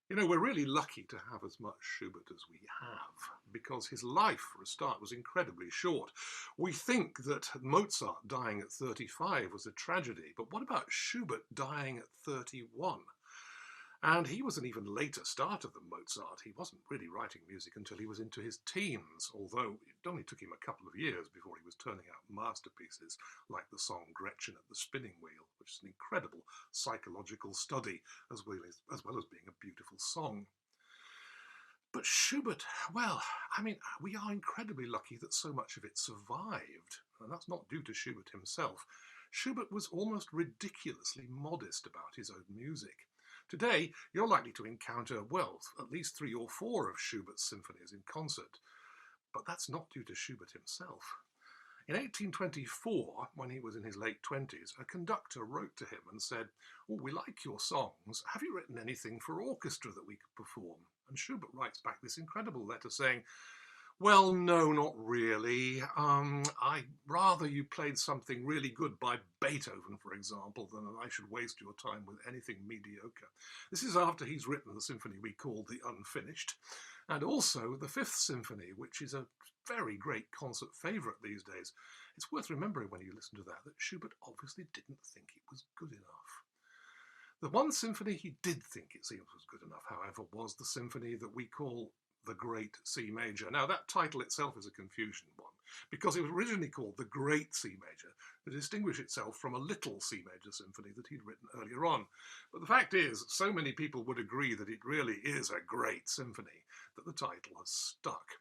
You know, we're really lucky to have as much Schubert as we have, because his life, for a start, was incredibly short. We think that Mozart dying at 35 was a tragedy, but what about Schubert dying at 31? And he was an even later starter than Mozart. He wasn't really writing music until he was into his teens, although it only took him a couple of years before he was turning out masterpieces like the song Gretchen at the Spinning Wheel, which is an incredible psychological study as well as being a beautiful song. But Schubert, well, I mean, we are incredibly lucky that so much of it survived, and that's not due to Schubert himself. Schubert was almost ridiculously modest about his own music. Today, you're likely to encounter, well, at least 3 or 4 of Schubert's symphonies in concert, but that's not due to Schubert himself. In 1824, when he was in his late 20s, a conductor wrote to him and said, "Oh, we like your songs. Have you written anything for orchestra that we could perform?" And Schubert writes back this incredible letter saying, "Well, no, not really. I'd rather you played something really good by Beethoven, for example, than I should waste your time with anything mediocre." This is after he's written the symphony we call the Unfinished, and also the Fifth Symphony, which is a very great concert favourite these days. It's worth remembering when you listen to that Schubert obviously didn't think it was good enough. The one symphony he did think it seems was good enough, however, was the symphony that we call the Great C Major. Now, that title itself is a confusion one, because it was originally called the Great C Major to distinguish itself from a Little C Major symphony that he'd written earlier on. But the fact is, so many people would agree that it really is a great symphony that the title has stuck.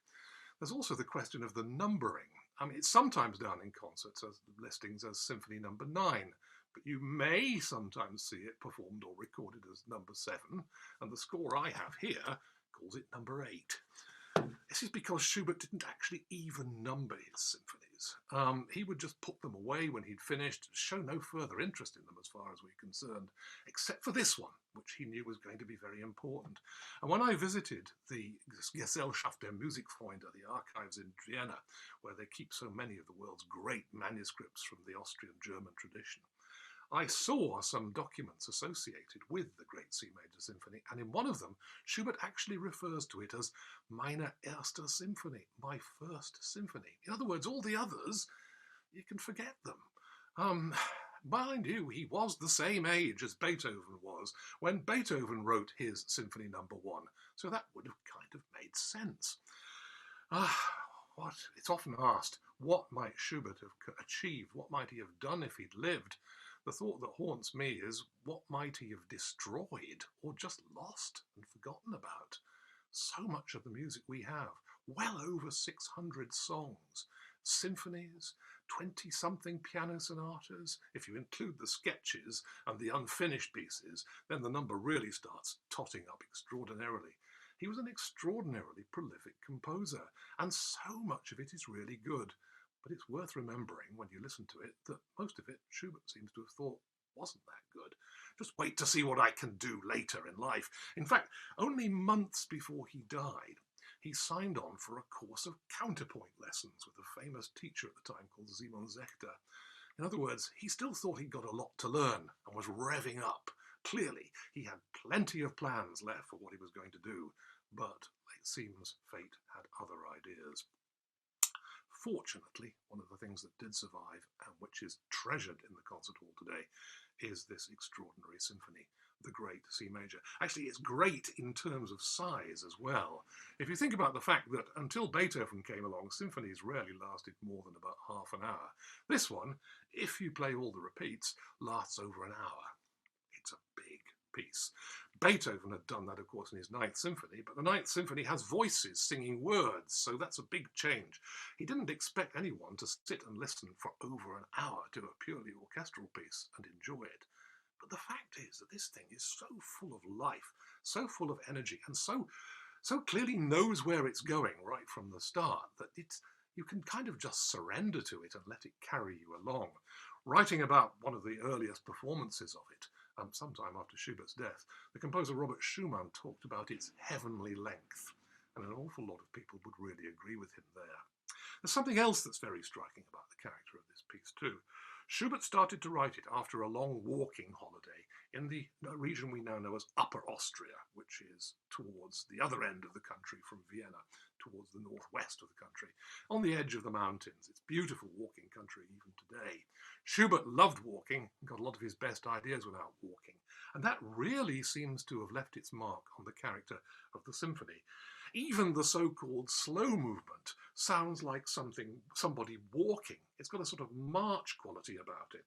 There's also the question of the numbering. I mean, it's sometimes done in concerts as listings as Symphony Number 9, but you may sometimes see it performed or recorded as number 7, and the score I have here calls it number 8. This is because Schubert didn't actually even number his symphonies. He would just put them away when he'd finished, show no further interest in them as far as we're concerned, except for this one, which he knew was going to be very important. And when I visited the Gesellschaft der Musikfreunde, the archives in Vienna, where they keep so many of the world's great manuscripts from the Austrian-German tradition, I saw some documents associated with the Great C Major Symphony, and in one of them, Schubert actually refers to it as meine erste Symphonie, my first symphony. In other words, all the others, you can forget them. Mind you, he was the same age as Beethoven was when Beethoven wrote his Symphony Number 1, so that would have kind of made sense. It's often asked, what might Schubert have achieved? What might he have done if he'd lived? The thought that haunts me is, what might he have destroyed or just lost and forgotten about? So much of the music we have, well over 600 songs, symphonies, 20-something piano sonatas. If you include the sketches and the unfinished pieces, then the number really starts totting up extraordinarily. He was an extraordinarily prolific composer, and so much of it is really good. But it's worth remembering when you listen to it that most of it Schubert seems to have thought wasn't that good. Just wait to see what I can do later in life. In fact, only months before he died, he signed on for a course of counterpoint lessons with a famous teacher at the time called Simon Sechter. In other words, he still thought he'd got a lot to learn and was revving up. Clearly, he had plenty of plans left for what he was going to do, but it seems fate had other ideas. Fortunately, one of the things that did survive and which is treasured in the concert hall today is this extraordinary symphony, the Great C Major. Actually, it's great in terms of size as well. If you think about the fact that until Beethoven came along, symphonies rarely lasted more than about half an hour. This one, if you play all the repeats, lasts over an hour. It's a big piece. Beethoven had done that, of course, in his Ninth Symphony, but the Ninth Symphony has voices singing words, so that's a big change. He didn't expect anyone to sit and listen for over an hour to a purely orchestral piece and enjoy it. But the fact is that this thing is so full of life, so full of energy, and so clearly knows where it's going right from the start that you can kind of just surrender to it and let it carry you along. Writing about one of the earliest performances of it, sometime after Schubert's death, the composer Robert Schumann talked about its heavenly length, and an awful lot of people would really agree with him there. There's something else that's very striking about the character of this piece too. Schubert started to write it after a long walking holiday in the region we now know as Upper Austria, which is towards the other end of the country from Vienna, towards the northwest of the country, on the edge of the mountains. It's beautiful walking country even today. Schubert loved walking and got a lot of his best ideas without walking, and that really seems to have left its mark on the character of the symphony. Even the so-called slow movement sounds like somebody walking. It's got a sort of march quality about it.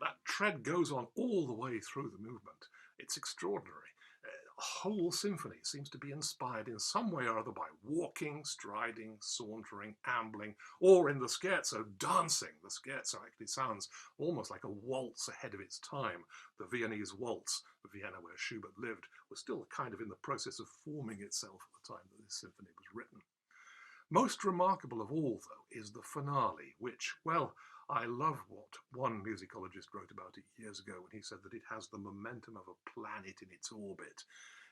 That tread goes on all the way through the movement. It's extraordinary. The whole symphony seems to be inspired in some way or other by walking, striding, sauntering, ambling, or in the scherzo, dancing. The scherzo actually sounds almost like a waltz ahead of its time. The Viennese waltz, Vienna where Schubert lived, was still kind of in the process of forming itself at the time that this symphony was written. Most remarkable of all, though, is the finale, which, well, I love what one musicologist wrote about it years ago when he said that it has the momentum of a planet in its orbit.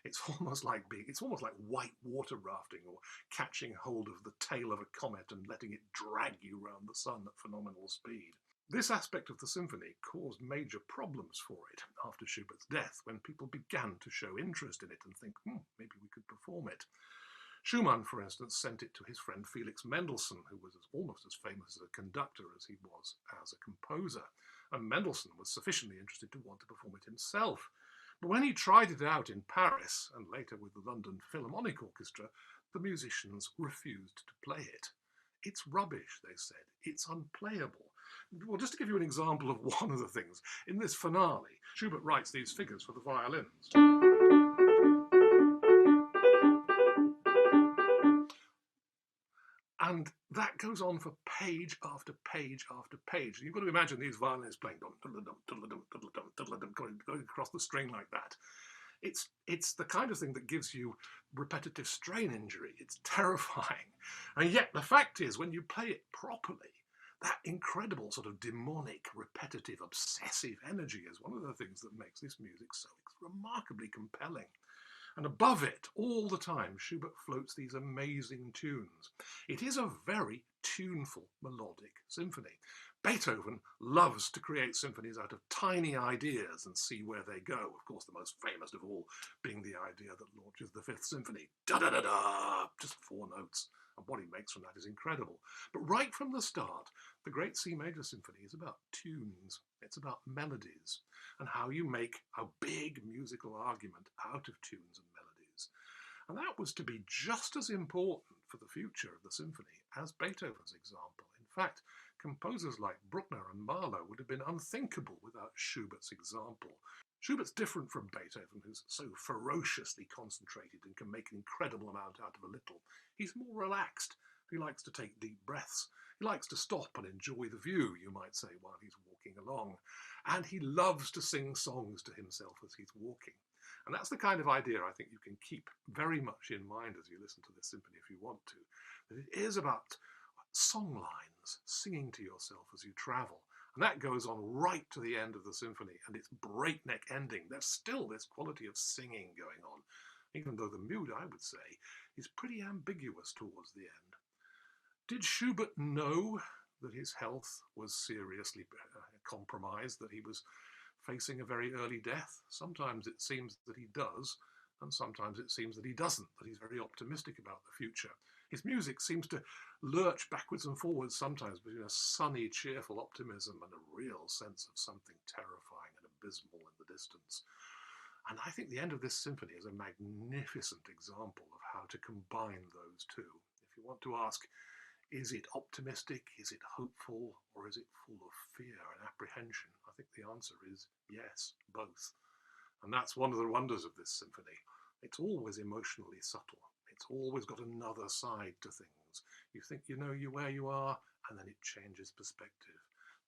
It's almost like white water rafting or catching hold of the tail of a comet and letting it drag you round the sun at phenomenal speed. This aspect of the symphony caused major problems for it after Schubert's death, when people began to show interest in it and think, maybe we could perform it. Schumann, for instance, sent it to his friend Felix Mendelssohn, who was almost as famous as a conductor as he was as a composer, and Mendelssohn was sufficiently interested to want to perform it himself. But when he tried it out in Paris, and later with the London Philharmonic Orchestra, the musicians refused to play it. It's rubbish, they said. It's unplayable. Well, just to give you an example of one of the things, in this finale, Schubert writes these figures for the violins. And that goes on for page after page after page. You've got to imagine these violinists playing going across the string like that. It's the kind of thing that gives you repetitive strain injury. It's terrifying. And yet the fact is, when you play it properly, that incredible sort of demonic, repetitive, obsessive energy is one of the things that makes this music so remarkably compelling. And above it, all the time, Schubert floats these amazing tunes. It is a very tuneful, melodic symphony. Beethoven loves to create symphonies out of tiny ideas and see where they go. Of course, the most famous of all being the idea that launches the Fifth Symphony. Da-da-da-da! Just 4 notes. And what he makes from that is incredible. But right from the start, the Great C Major Symphony is about tunes. It's about melodies and how you make a big musical argument out of tunes and melodies. And that was to be just as important for the future of the symphony as Beethoven's example. In fact, composers like Bruckner and Mahler would have been unthinkable without Schubert's example. Schubert's different from Beethoven, who's so ferociously concentrated and can make an incredible amount out of a little. He's more relaxed. He likes to take deep breaths. He likes to stop and enjoy the view, you might say, while he's walking along. And he loves to sing songs to himself as he's walking. And that's the kind of idea I think you can keep very much in mind as you listen to this symphony if you want to. That it is about song lines, singing to yourself as you travel. And that goes on right to the end of the symphony, and its breakneck ending. There's still this quality of singing going on, even though the mood, I would say, is pretty ambiguous towards the end. Did Schubert know that his health was seriously compromised, that he was facing a very early death? Sometimes it seems that he does, and sometimes it seems that he doesn't, that he's very optimistic about the future. His music seems to lurch backwards and forwards sometimes between a sunny, cheerful optimism and a real sense of something terrifying and abysmal in the distance. And I think the end of this symphony is a magnificent example of how to combine those two. If you want to ask, is it optimistic, is it hopeful, or is it full of fear and apprehension? I think the answer is yes, both. And that's one of the wonders of this symphony. It's always emotionally subtle. It's always got another side to things. You think you know where you are, and then it changes perspective.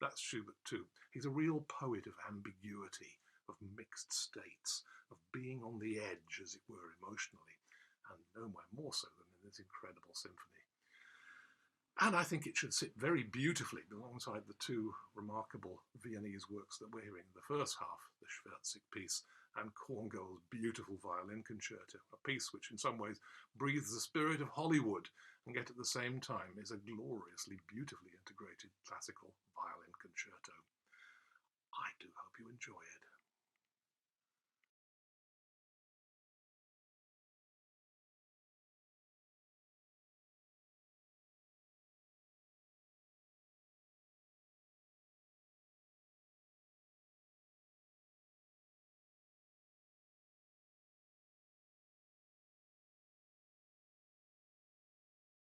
That's Schubert too. He's a real poet of ambiguity, of mixed states, of being on the edge, as it were, emotionally, and nowhere more so than in this incredible symphony. And I think it should sit very beautifully alongside the 2 remarkable Viennese works that we're hearing in the first half, the Schwertsik piece and Korngold's beautiful violin concerto, a piece which in some ways breathes the spirit of Hollywood and yet at the same time is a gloriously, beautifully integrated classical violin concerto. I do hope you enjoy it.